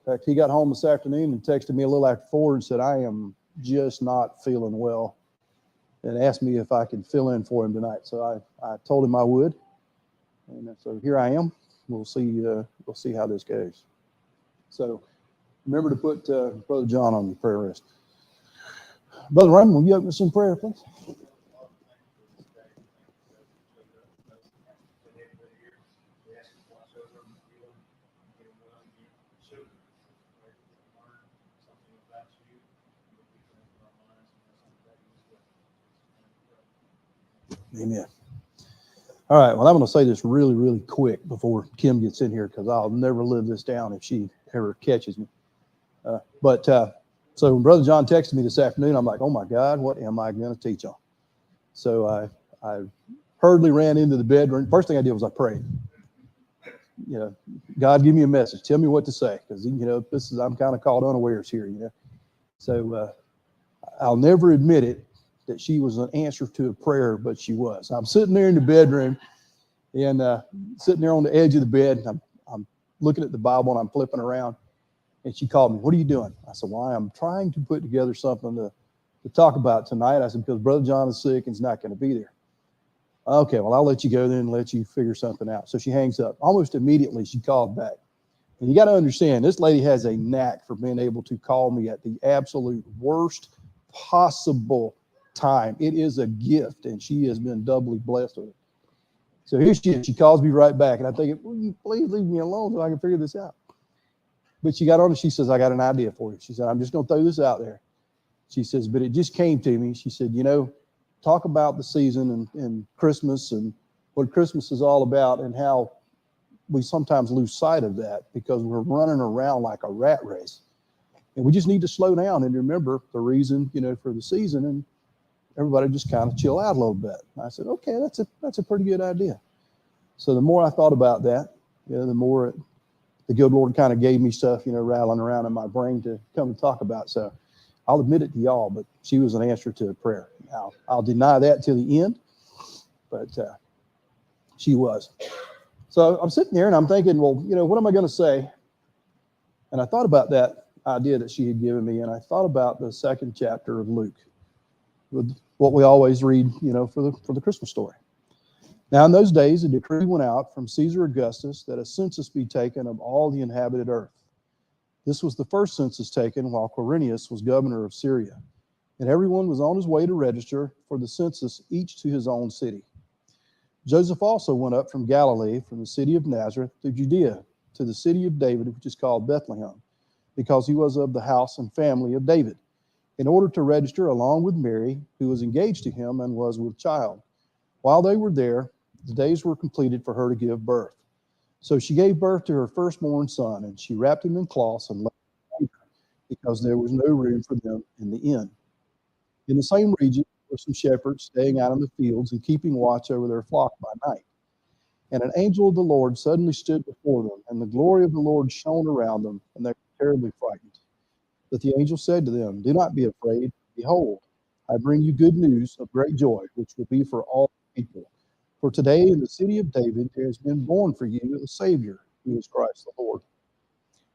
In fact, he got home this afternoon and texted me a little after 4 and said, I am just not feeling well, and asked me if I could fill in for him tonight. So I told him I would. And so here I am. We'll see how this goes. So remember to put Brother John on the prayer list. Brother Raymond, will you open us in prayer, please? Amen. All right. Well, I'm going to say this really, really quick before Kim gets in here, because I'll never live this down if she ever catches me. So when Brother John texted me this afternoon, I'm like, oh my God, what am I going to teach on? So I hurriedly ran into the bedroom. First thing I did was I prayed. You know, God, give me a message. Tell me what to say, because I'm kind of caught unawares here. So I'll never admit it that she was an answer to a prayer, but she was. I'm sitting there in the bedroom and sitting there on the edge of the bed. And I'm looking at the Bible and I'm flipping around. And she called me. What are you doing? I said, well, I'm trying to put together something to talk about tonight. I said, because Brother John is sick and he's not going to be there. Okay, well, I'll let you go then and let you figure something out. So she hangs up. Almost immediately, she called back. And you got to understand, this lady has a knack for being able to call me at the absolute worst possible time. It is a gift, and she has been doubly blessed with it. So here she is. She calls me right back, and I'm thinking, will you please leave me alone so I can figure this out? But she got on and she says, I got an idea for you. She said, I'm just going to throw this out there. She says, but it just came to me. She said, talk about the season and Christmas and what Christmas is all about, and how we sometimes lose sight of that because we're running around like a rat race. And we just need to slow down and remember the reason, for the season, and everybody just kind of chill out a little bit. And I said, okay, that's a pretty good idea. So the more I thought about that, the more the good Lord kind of gave me stuff, rattling around in my brain to come and talk about. So I'll admit it to y'all, but she was an answer to a prayer. Now, I'll deny that till the end, but she was. So I'm sitting there and I'm thinking, well, what am I going to say? And I thought about that idea that she had given me, and I thought about the 2nd chapter of Luke, with what we always read, for the Christmas story. Now, in those days, a decree went out from Caesar Augustus that a census be taken of all the inhabited earth. This was the first census taken while Quirinius was governor of Syria, and everyone was on his way to register for the census, each to his own city. Joseph also went up from Galilee, from the city of Nazareth to Judea, to the city of David, which is called Bethlehem, because he was of the house and family of David, in order to register along with Mary, who was engaged to him and was with child. While they were there, the days were completed for her to give birth. So she gave birth to her firstborn son, and she wrapped him in cloths and left him because there was no room for them in the inn. In the same region were some shepherds staying out in the fields and keeping watch over their flock by night. And an angel of the Lord suddenly stood before them, and the glory of the Lord shone around them, and they were terribly frightened. But the angel said to them, do not be afraid. Behold, I bring you good news of great joy, which will be for all people. For today in the city of David there has been born for you a Savior, who is Christ the Lord.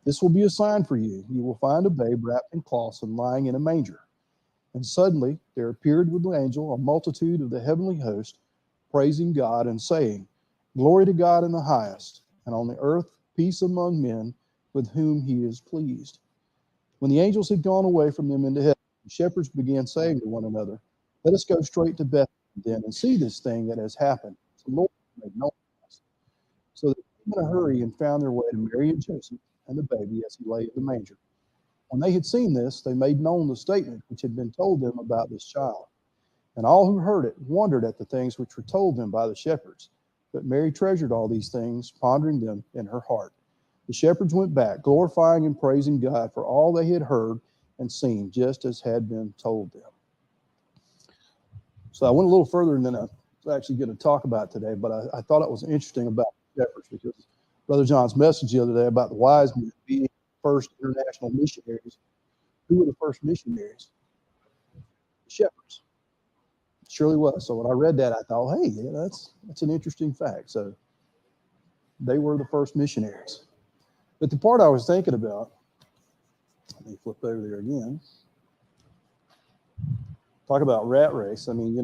This will be a sign for you. You will find a babe wrapped in cloths and lying in a manger. And suddenly there appeared with the angel a multitude of the heavenly host, praising God and saying, Glory to God in the highest, and on the earth peace among men with whom he is pleased. When the angels had gone away from them into heaven, the shepherds began saying to one another, Let us go straight to Bethlehem then and see this thing that has happened. The Lord made known to us. So they came in a hurry and found their way to Mary and Joseph and the baby as he lay in the manger. When they had seen this, they made known the statement which had been told them about this child. And all who heard it wondered at the things which were told them by the shepherds. But Mary treasured all these things, pondering them in her heart. The shepherds went back, glorifying and praising God for all they had heard and seen, just as had been told them. So I went a little further than I was actually going to talk about today, but I thought it was interesting about the shepherds, because Brother John's message the other day about the wise men being first international missionaries. Who were the first missionaries? The shepherds. It surely was. So when I read that, I thought, hey, that's an interesting fact. So they were the first missionaries. But the part I was thinking about Let me flip over there again. Talk about rat race. I mean,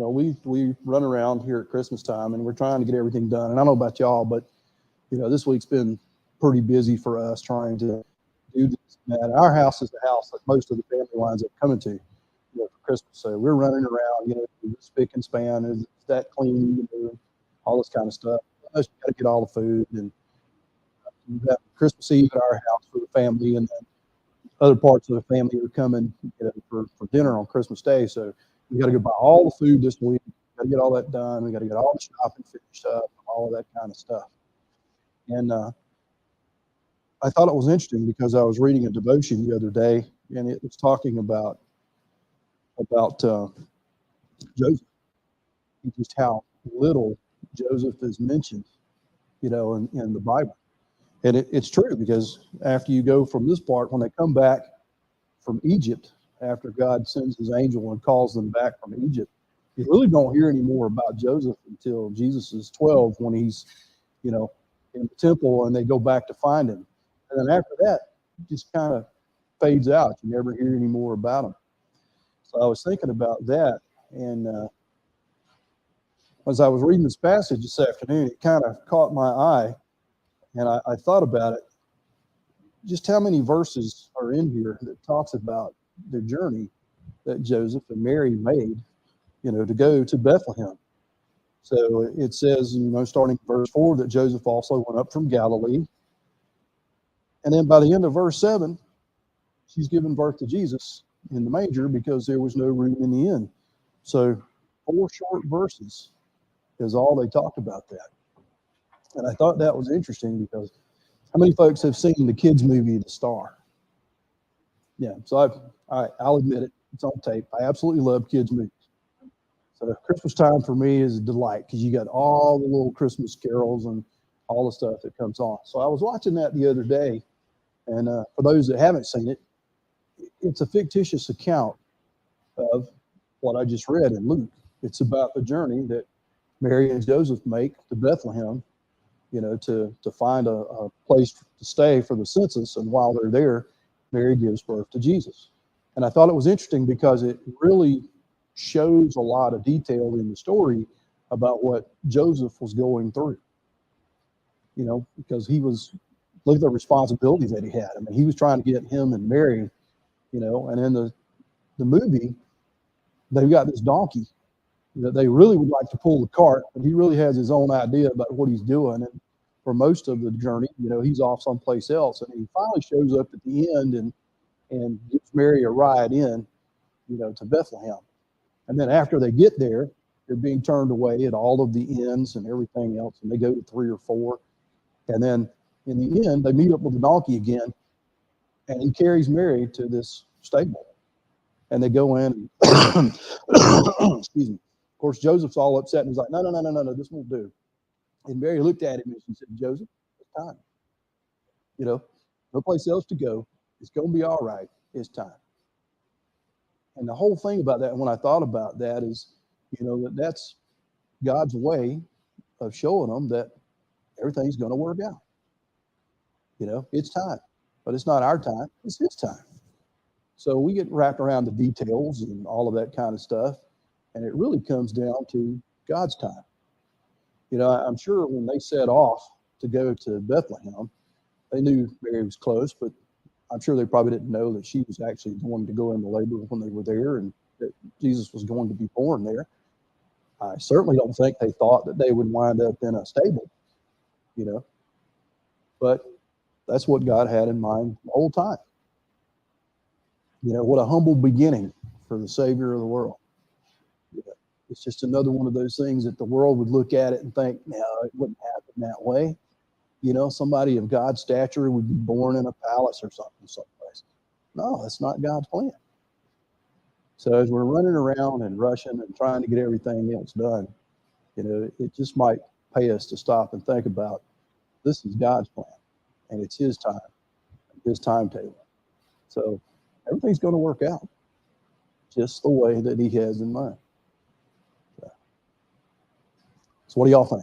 we run around here at Christmas time and we're trying to get everything done. And I don't know about y'all, but this week's been pretty busy for us trying to do this and that. Our house is the house that most of the family winds up coming to, for Christmas. So we're running around, spick and span, is that clean, all this kind of stuff. Plus, you got to get all the food, and we've got Christmas Eve at our house for the family, and then other parts of the family are coming, for dinner on Christmas Day. So we got to go buy all the food this week. Got to get all that done. We got to get all the shopping finished up, all of that kind of stuff. And I thought it was interesting because I was reading a devotion the other day, and it was talking about Joseph, and just how little Joseph is mentioned, in the Bible. And it's true, because after you go from this part, when they come back from Egypt, after God sends his angel and calls them back from Egypt, you really don't hear any more about Joseph until Jesus is 12, when he's, in the temple and they go back to find him. And then after that, it just kind of fades out. You never hear any more about him. So I was thinking about that. And as I was reading this passage this afternoon, it kind of caught my eye. And I thought about it, just how many verses are in here that talks about the journey that Joseph and Mary made, to go to Bethlehem. So it says, starting in verse 4, that Joseph also went up from Galilee. And then by the end of verse 7, she's given birth to Jesus in the manger because there was no room in the inn. So 4 short verses is all they talked about that. And I thought that was interesting, because how many folks have seen the kids' movie, The Star? Yeah, so I'll admit it. It's on tape. I absolutely love kids' movies. So Christmas time for me is a delight, because you got all the little Christmas carols and all the stuff that comes on. So I was watching that the other day, and for those that haven't seen it, it's a fictitious account of what I just read in Luke. It's about the journey that Mary and Joseph make to Bethlehem, to find a place to stay for the census. And while they're there, Mary gives birth to Jesus. And I thought it was interesting because it really shows a lot of detail in the story about what Joseph was going through, because look at the responsibilities that he had. I mean, he was trying to get him and Mary, and in the movie, they've got this donkey that they really would like to pull the cart, but he really has his own idea about what he's doing. And for most of the journey, he's off someplace else. And he finally shows up at the end and gives Mary a ride in, to Bethlehem. And then after they get there, they're being turned away at all of the inns and everything else. And they go to 3 or 4. And then in the end, they meet up with the donkey again. And he carries Mary to this stable. And they go in. And excuse me. Of course, Joseph's all upset. And he's like, no, this won't do. And Mary looked at him and she said, Joseph, it's time. No place else to go. It's going to be all right. It's time. And the whole thing about that, when I thought about that, is, that's God's way of showing them that everything's going to work out. It's time, but it's not our time. It's his time. So we get wrapped around the details and all of that kind of stuff. And it really comes down to God's time. I'm sure when they set off to go to Bethlehem, they knew Mary was close, but I'm sure they probably didn't know that she was actually going to go into labor when they were there, and that Jesus was going to be born there. I certainly don't think they thought that they would wind up in a stable, but that's what God had in mind the whole time. What a humble beginning for the Savior of the world. It's just another one of those things that the world would look at it and think, no, it wouldn't happen that way. Somebody of God's stature would be born in a palace or something someplace. No, that's not God's plan. So as we're running around and rushing and trying to get everything else done, it just might pay us to stop and think about, this is God's plan, and it's his time, his timetable. So everything's going to work out just the way that he has in mind. So what do y'all think?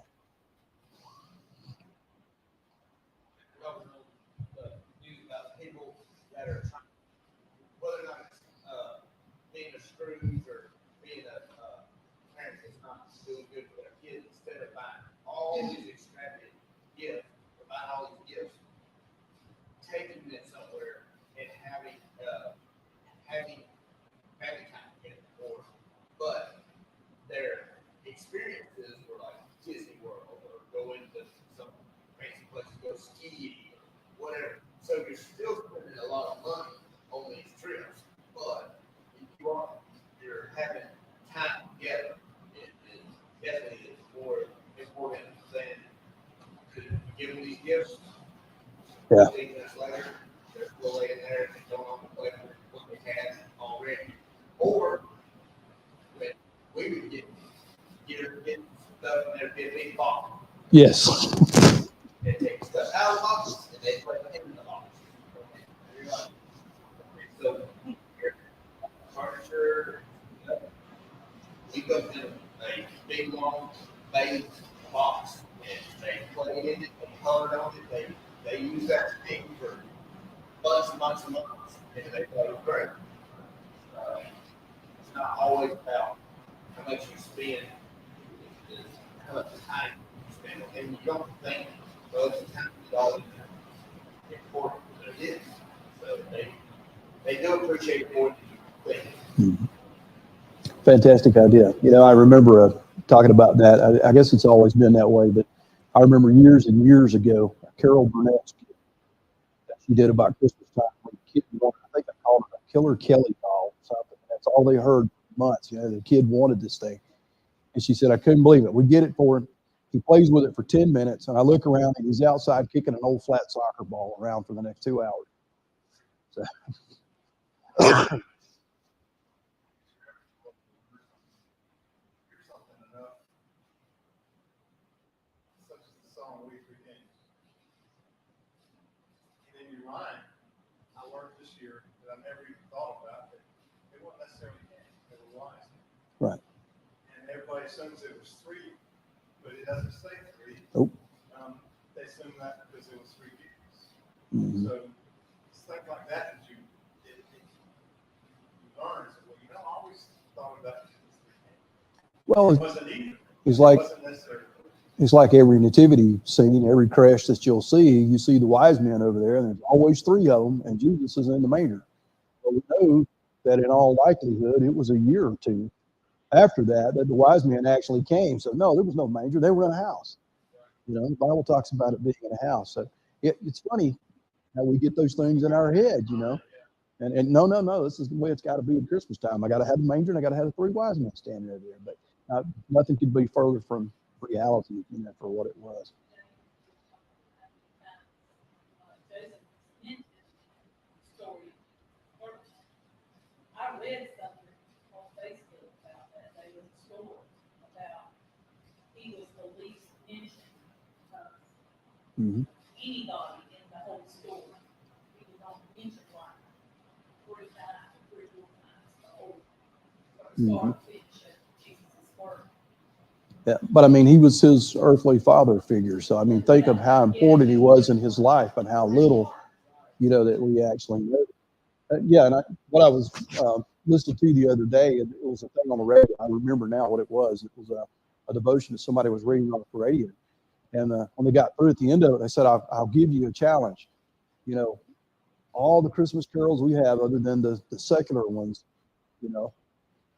Yes. They take stuff out of the boxes and they put it in the box. So, furniture, we go to a big long beige box and they played in it, they colored on it, they use that thing for months and months and months, and they play it great. It's not always about how much you spend, it's how much time you spend, and you don't think, well, it's time is always important, but it is. So they do appreciate more than you think. Mhm. Fantastic idea. You know, I remember talking about that. I guess it's always been that way, but I remember years and years ago, Carol Burnett's kid that she did about Christmas time. When the kid wanted, I think I called it a Killer Kelly doll or something. That's all they heard for months. You know, the kid wanted this thing. And she said, I couldn't believe it. We get it for him. He plays with it for 10 minutes, and I look around, and he's outside kicking an old flat soccer ball around for the next 2 hours. So. I learned this year that I never even thought about that they weren't necessarily candy, they were wise. Right. And everybody assumes it was 3, but it doesn't say 3. Nope. They assume that because it was 3 years. Mm-hmm. So it's things like that you learn. So, well, I always thought about it as 3 candy. Well, It wasn't either. It wasn't necessarily. it's like every nativity scene, every creche that you'll see, you see the wise men over there, and there's always 3 of them, and Jesus is in the manger. Well, we know that in all likelihood, it was a year or 2 after that the wise men actually came. So no, there was no manger. They were in a house. You know, the Bible talks about it being in a house. So it's funny how we get those things in our head, you know. And no, this is the way it's got to be at Christmas time. I got to have the manger, and I got to have the 3 wise men standing over there. But nothing could be further from reality, you know, for what it was. I read something on Facebook about that. They was a story about he was the least mentioned Mm-hmm. anybody in the whole story. He was on the mention line 3 times, 3 or 4 times. Mm-hmm. Jesus' word. Yeah, but I mean, he was his earthly father figure. So I mean, think of how important he was in his life and how little, you know, that we actually know. Yeah, and what I was listening to the other day, and it was a thing on the radio. I remember now what it was. It was a devotion that somebody was reading on the radio. And when they got through at the end of it, they said, I'll give you a challenge. You know, all the Christmas carols we have, other than the secular ones, you know,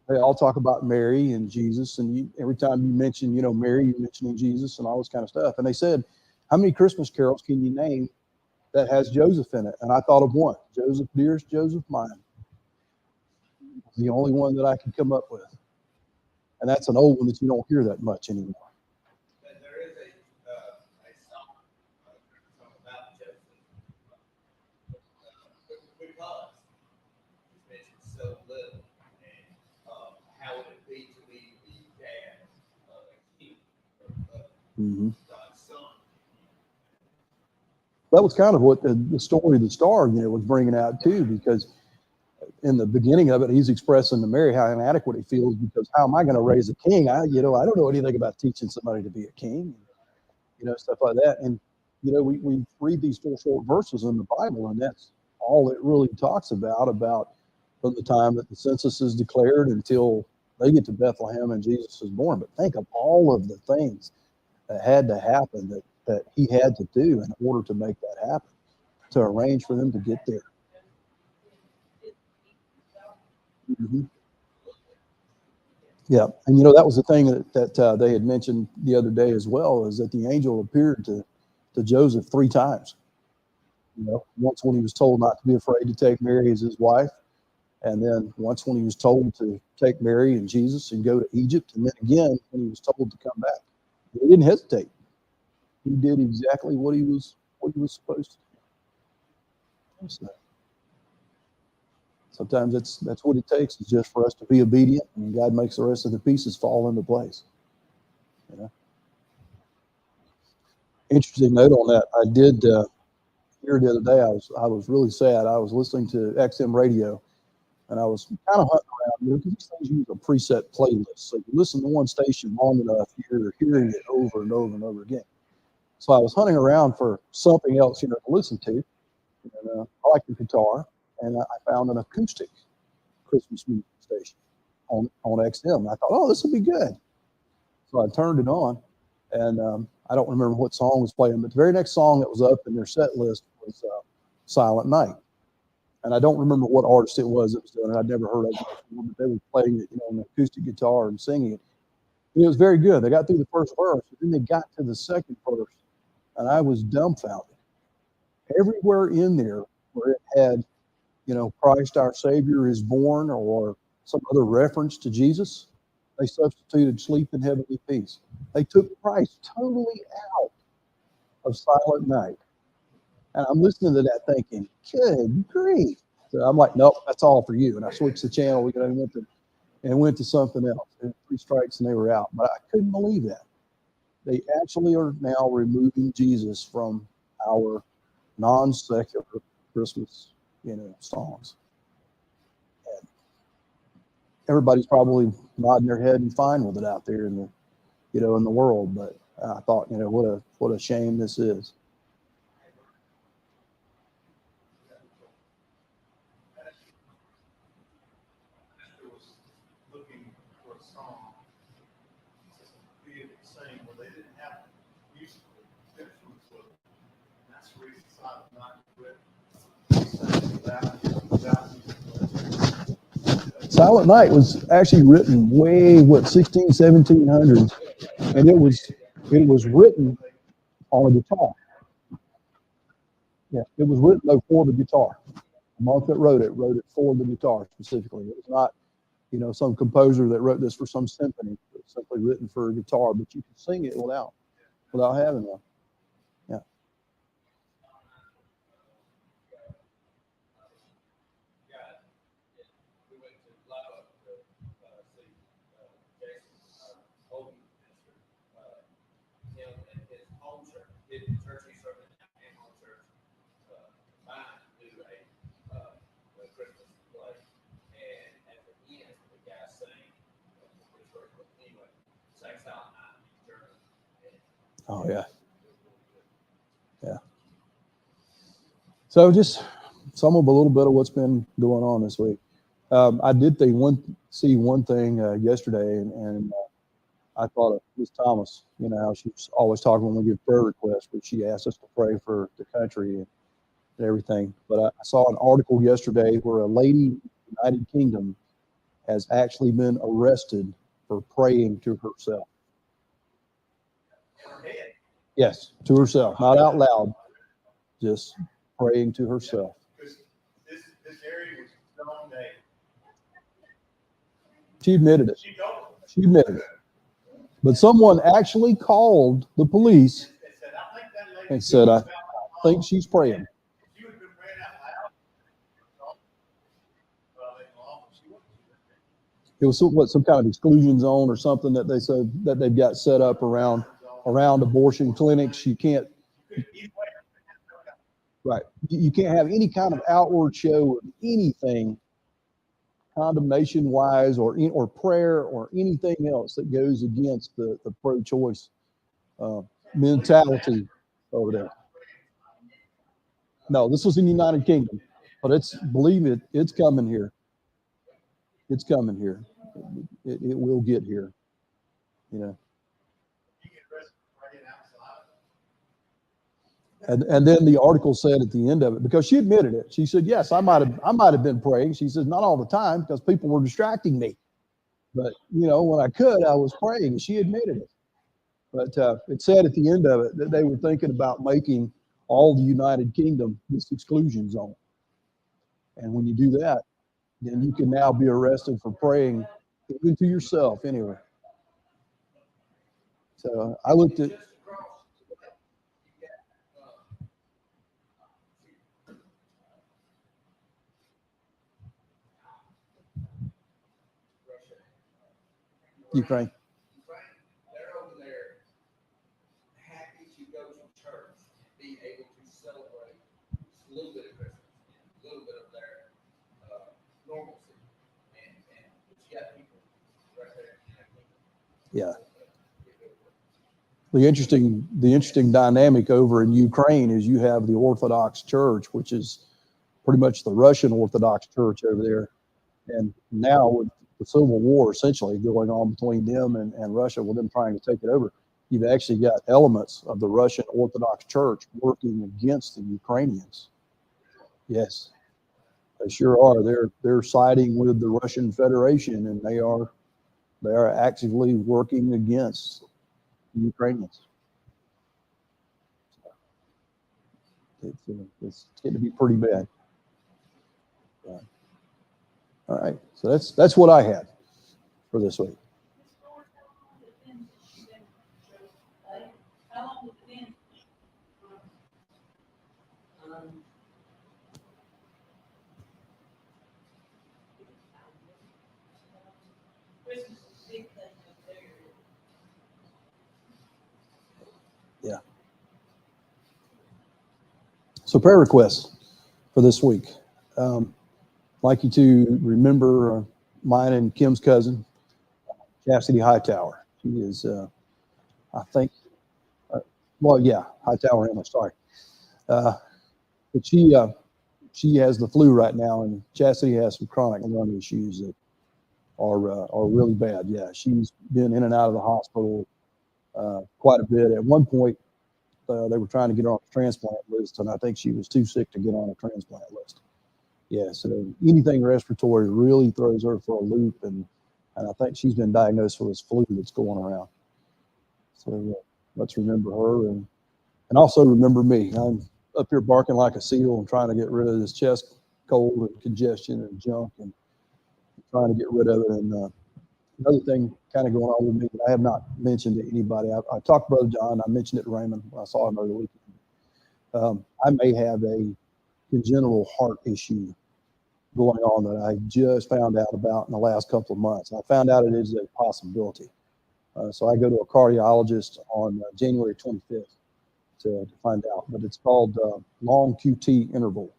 they all talk about Mary and Jesus. And every time you mention, you know, Mary, you're mentioning Jesus and all this kind of stuff. And they said, how many Christmas carols can you name that has Joseph in it? And I thought of one. Joseph, dearest Joseph mine. The only one that I could come up with. And that's an old one that you don't hear that much anymore. But there is a song about Joseph because he's mentioned so little, and how would it be to be the dad of a king, of God's son? That was kind of what the story of the star, you know, was bringing out too, because in the beginning of it, he's expressing to Mary how inadequate he feels because how am I going to raise a king? I don't know anything about teaching somebody to be a king, you know, stuff like that. And, you know, we read these 4 short verses in the Bible, and that's all it really talks about from the time that the census is declared until they get to Bethlehem and Jesus is born. But think of all of the things that had to happen that he had to do in order to make that happen, to arrange for them to get there. Mm-hmm. Yeah, and you know that was the thing that they had mentioned the other day as well, is that the angel appeared to Joseph 3 times. You know, once when he was told not to be afraid to take Mary as his wife, and then once when he was told to take Mary and Jesus and go to Egypt, and then again when he was told to come back. He didn't hesitate. He did exactly what he was supposed to do. So, sometimes that's what it takes, is just for us to be obedient, and God makes the rest of the pieces fall into place. You know? Interesting note on that. I did here the other day. I was really sad. I was listening to XM radio, and I was kind of hunting around. Because these things use a preset playlist, so you listen to one station long enough, you're hearing it over and over and over again. So I was hunting around for something else, to listen to. And I like the guitar, and I found an acoustic Christmas music station on XM. I thought, oh, this will be good. So I turned it on, and I don't remember what song was playing, but the very next song that was up in their set list was Silent Night. And I don't remember what artist it was that was doing it. I'd never heard of it before, but they were playing it, on the acoustic guitar and singing it. And it was very good. They got through the first verse, and then they got to the second verse, and I was dumbfounded. Everywhere in there where it had, Christ our Savior is born or some other reference to Jesus, they substituted sleep in heavenly peace. They took Christ totally out of Silent Night. And I'm listening to that thinking, good grief. So I'm like, nope, that's all for you. And I switched the channel and went to something else. And 3 strikes and they were out. But I couldn't believe that. They actually are now removing Jesus from our non-secular Christmas, songs. And everybody's probably nodding their head and fine with it out there in the world. But I thought, what a shame this is. Pastor was looking for a song to be able to sing where they didn't have musical influence with it. And that's the reason Silent Night quit. Silent Night was actually written way, 1700s, and it was written on a guitar. Yeah, it was written though for the guitar. The monk that wrote it for the guitar specifically. It was not, some composer that wrote this for some symphony. It was simply written for a guitar, but you could sing it without having one. Yeah. Oh yeah. Yeah. So just some of a little bit of what's been going on this week. I did see one thing yesterday, and I thought of Miss Thomas. How she's always talking when we give prayer requests, but she asked us to pray for the country and everything. But I saw an article yesterday where a lady in the United Kingdom has actually been arrested for praying to herself. Yes, to herself, not out loud, just praying to herself. Because this area was known day. She admitted it. She admitted it. But someone actually called the police and said, I think she's praying. She would have been praying out loud. It was some kind of exclusion zone or something that they said that they've got set up around abortion clinics. You can't, right? You can't have any kind of outward show of anything, condemnation wise or prayer or anything else that goes against the pro-choice mentality over there. No, this was in the United Kingdom, but believe it, it's coming here. It's coming here. It will get here. And then the article said at the end of it, because she admitted it, she said, yes, I might have been praying. She says, not all the time because people were distracting me. But, when I could, I was praying. She admitted it. But it said at the end of it that they were thinking about making all the United Kingdom this exclusion zone. And when you do that, then you can now be arrested for praying even to yourself anyway. So I looked at, Ukraine. They're over there happy to go to church normalcy. And you got people right there. Yeah. The interesting dynamic over in Ukraine is you have the Orthodox Church, which is pretty much the Russian Orthodox Church over there. And now with the civil war essentially going on between them and Russia, with them trying to take it over, you've actually got elements of the Russian Orthodox Church working against the Ukrainians. Yes, they sure are. They're siding with the Russian Federation, and they are actively working against the Ukrainians. It's getting to be pretty bad. All right, so that's what I had for this week. How long has it been? Christmas is a big thing up there. Yeah. So prayer requests for this week. Like you to remember mine and Kim's cousin, Cassidy Hightower. She is, I think, Hightower Emma, sorry. But she has the flu right now, and Chastity has some chronic lung issues that are really bad. Yeah, she's been in and out of the hospital quite a bit. At one point, they were trying to get her on the transplant list, and I think she was too sick to get on a transplant list. Yeah, so anything respiratory really throws her for a loop, and I think she's been diagnosed with this flu that's going around. So let's remember her, and also remember me. I'm up here barking like a seal and trying to get rid of this chest cold and congestion and junk, and trying to get rid of it. And another thing kind of going on with me that I have not mentioned to anybody. I talked to Brother John. I mentioned it to Raymond when I saw him over the weekend. I may have a congenital heart issue going on that I just found out about in the last couple of months. I found out it is a possibility. So I go to a cardiologist on January 25th to find out, but it's called long QT interval,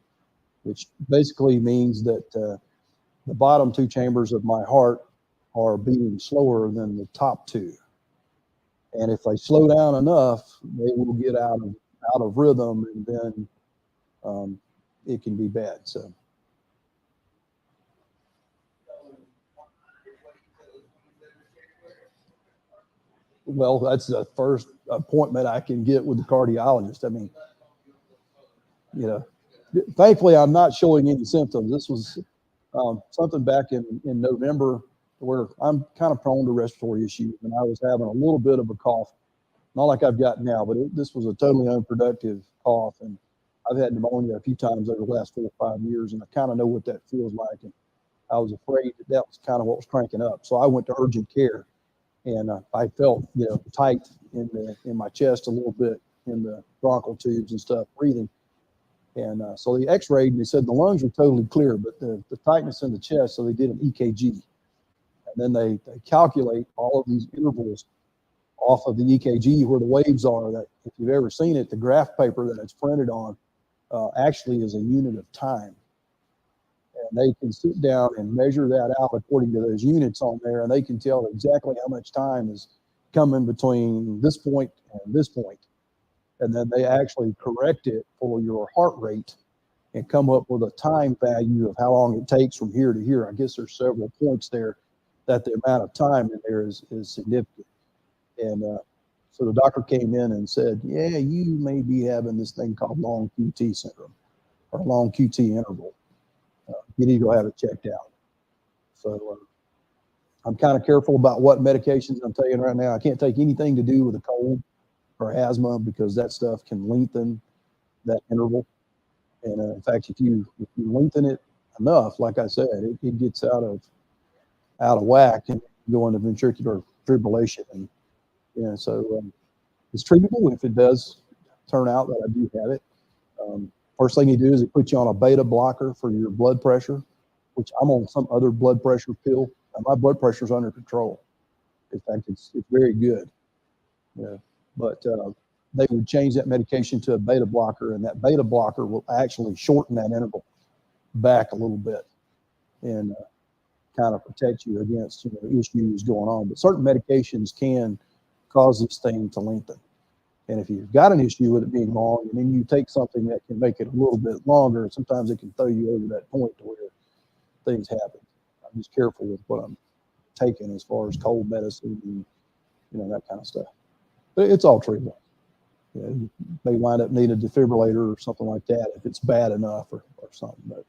which basically means that the bottom two chambers of my heart are beating slower than the top two. And if they slow down enough, they will get out of rhythm, and then it can be bad. So. Well, that's the first appointment I can get with the cardiologist. I mean, thankfully I'm not showing any symptoms. This was something back in November where I'm kind of prone to respiratory issues, and I was having a little bit of a cough, not like I've got now, but this was a totally unproductive cough. And I've had pneumonia a few times over the last 4 or 5 years, and I kind of know what that feels like. And I was afraid that was kind of what was cranking up. So I went to urgent care. And I felt, tight in my chest a little bit, in the bronchial tubes and stuff, breathing. And so they x-rayed, and they said the lungs were totally clear, but the tightness in the chest, so they did an EKG. And then they calculate all of these intervals off of the EKG where the waves are. That, if you've ever seen it, the graph paper that it's printed on actually is a unit of time. And they can sit down and measure that out according to those units on there, and they can tell exactly how much time is coming between this point and this point. And then they actually correct it for your heart rate and come up with a time value of how long it takes from here to here. I guess there's several points there that the amount of time in there is significant. And so the doctor came in and said, yeah, you may be having this thing called long QT syndrome or long QT interval. You need to go have it checked out. So I'm kind of careful about what medications I'm taking right now. I can't take anything to do with a cold or asthma because that stuff can lengthen that interval. And in fact, if you lengthen it enough, like I said, it gets out of whack and go into ventricular fibrillation. And so it's treatable if it does turn out that I do have it. First thing you do is it puts you on a beta blocker for your blood pressure, which I'm on some other blood pressure pill, and my blood pressure is under control. In fact, it's very good. But they would change that medication to a beta blocker, and that beta blocker will actually shorten that interval back a little bit. and kind of protect you against issues going on. But certain medications can cause this thing to lengthen. And if you've got an issue with it being long, and then you take something that can make it a little bit longer, sometimes it can throw you over that point to where things happen. I'm just careful with what I'm taking as far as cold medicine and that kind of stuff. But it's all treatable. You may wind up needing a defibrillator or something like that if it's bad enough or something. But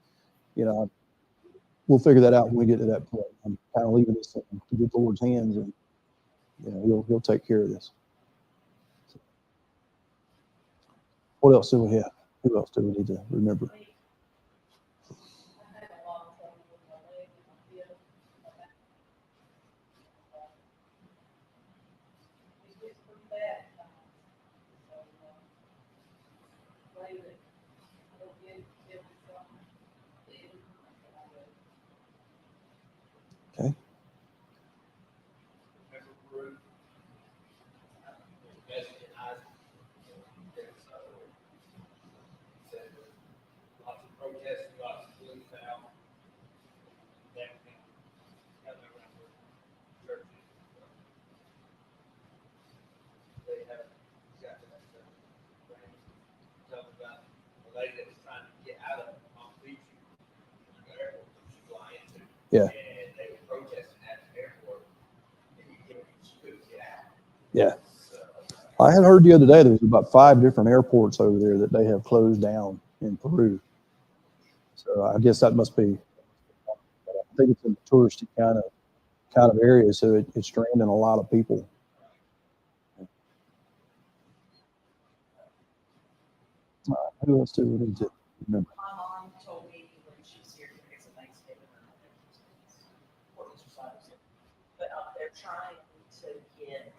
we'll figure that out when we get to that point. I'm kind of leaving this in the good Lord's hands, and he'll take care of this. So, what else do we have? Who else do we need to remember? I had a lot of trouble with my leg and my hip. It gets pretty bad at times. So, pray that I don't get something. Okay. Lots of protests, lots of police out. That can have around the churches. They have got that stuff. Talk about the lady that was trying to get out of Palm Beach, the airport that she fly into. Yeah. And they were protesting at the airport, and she couldn't get out. Yeah. I had heard the other day there was about 5 different airports over there that they have closed down in Peru. So I guess that must be. I think it's a touristy kind of area, so it's draining a lot of people. Who else do we need to remember? My mom told me when she was here for Thanksgiving, but they're trying to get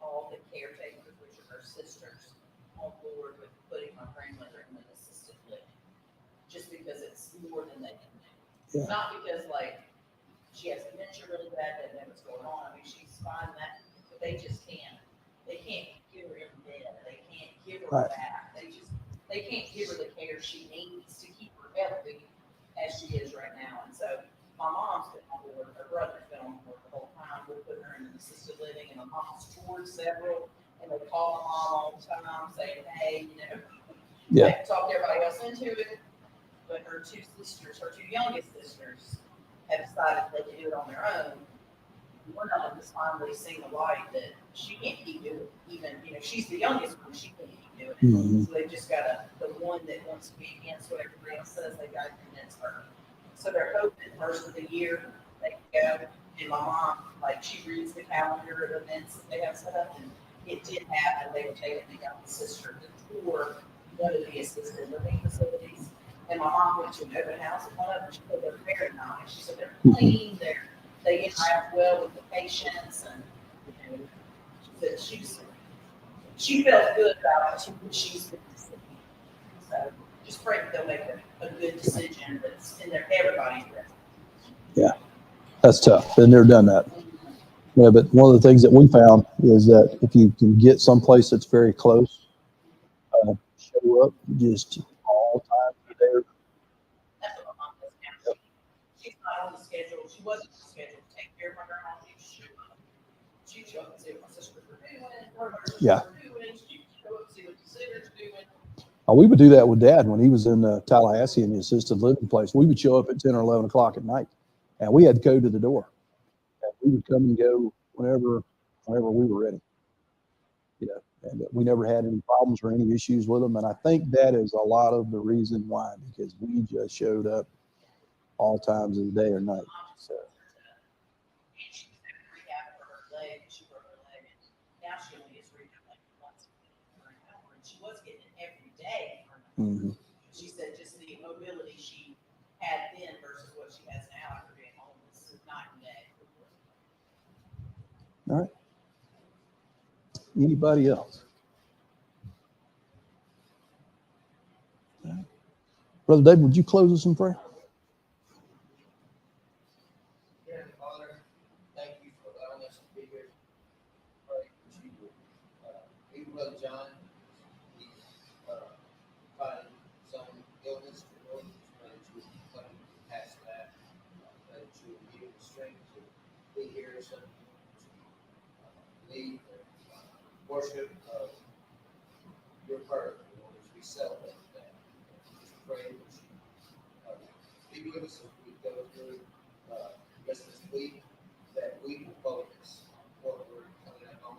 all the caretakers, which are her sisters, on board with putting my grandmother in an assisted living, just because it's more than they can do. Yeah. Not because she has dementia really bad, they know what's going on. I mean, she's fine that, but they just can't. They can't give her in bed. They can't give her Right. back. They can't give her the care she needs to keep her healthy as she is right now. And so my mom's been on board, her brother's been on board the whole time. We're putting her in an assisted living, and my mom's toured several, and they call my mom all the time saying, hey, Yeah. they talk everybody else into it. But her 2 sisters, her 2 youngest sisters, have decided they can do it on their own. One of them has finally seen the light that she can't keep doing it. Even, she's the youngest one, she can't keep doing it. Mm-hmm. So they've just got the one that wants to be against what everybody else says, they got to convince her. So they're hoping first of the year they can go. And my mom, she reads the calendar of events that they have set up, and it did happen. They were taking, they got the sister to tour one of the assisted living facilities. And my mom went to an open house at one of them. She said they're very nice. She said they're clean, they interact well with the patients, and she said she felt good about it. She's good to see. So just pray that they'll make a good decision that's in everybody's best. Yeah, that's tough. I've never done that. Yeah, but one of the things that we found is that if you can get someplace that's very close, show up just all times a day. That's what my mom does now. She's not on the schedule. She wasn't on the schedule to take care of my grandma. She'd show up and see what my sisters were doing, what her sisters Yeah. were doing. She'd show up and see what the sitters were doing. We would do that with Dad when he was in Tallahassee in the assisted living place. We would show up at 10 or 11 o'clock at night, and we had code to the door. And we would come and go whenever we were ready. And we never had any problems or any issues with them. And I think that is a lot of the reason why, because we just showed up all times of the day or night. So. She was having rehab for her leg, and she broke her leg, and now she only gets rehab once for an hour, and she was getting it every day. Mm-hmm. She said just the mobility she had then versus what she has now after being homeless is night and day. All right. Anybody else? Right. Brother David, would you close us in prayer? Dear Father, thank you for allowing us to be here. Pray that you would be Brother John. He's fighting some illness, Lord. Pray that you would come past that. Pearson to lead worship of your birth, Lord, as we celebrate that. Just pray that you be with us as we go through the rest of this week, that we will focus on what we're coming up on,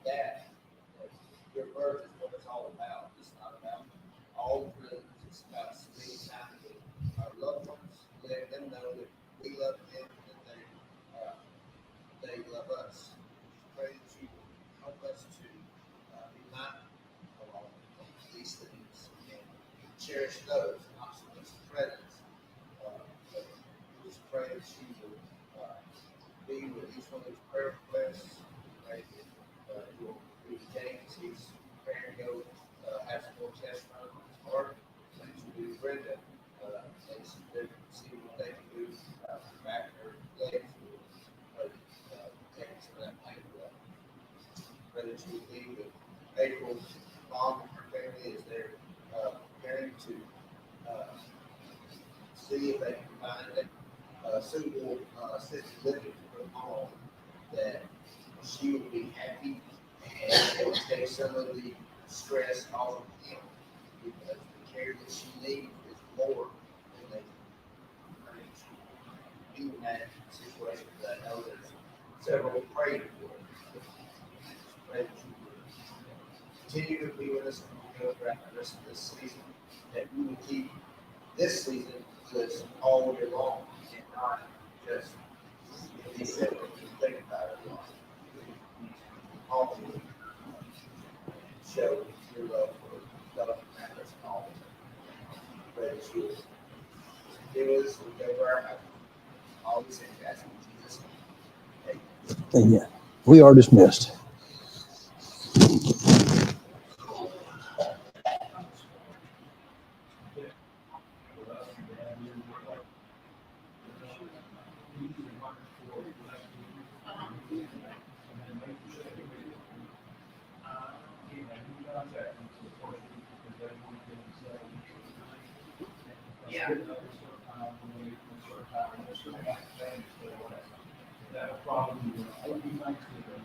that your birth is what it's all about. It's not about all the rhythms. It's about spending time with our loved ones, letting them know that we love them and that they love us. Pray that you will help us to be mindful of all of these things and cherish those, not so much the presents. But just pray that you will be with each one of these prayer requests. Pray that you will be with James. He's preparing to go have some more tests run on his heart. Pray that you will be with Brenda. They see what they can do back their legs. Taking some of that pain away. Pray that you will be with April's mom and her family as they're preparing to see if they can find a suitable assisted living for her mom, that she would be happy and it would take some of the stress off of him, because the care that she needs is more than they can do in that situation. That I know there's several praying for. Pray that you will continue to be with us and go throughout the rest of this season, that we will keep this season just all year long and not just, as he said, think about it. All of it. Show your love for God and us all. Pray that you will give us and go over our house. All these things, asking Jesus' name. Amen. We are dismissed. Yeah. That probably would be nice to them.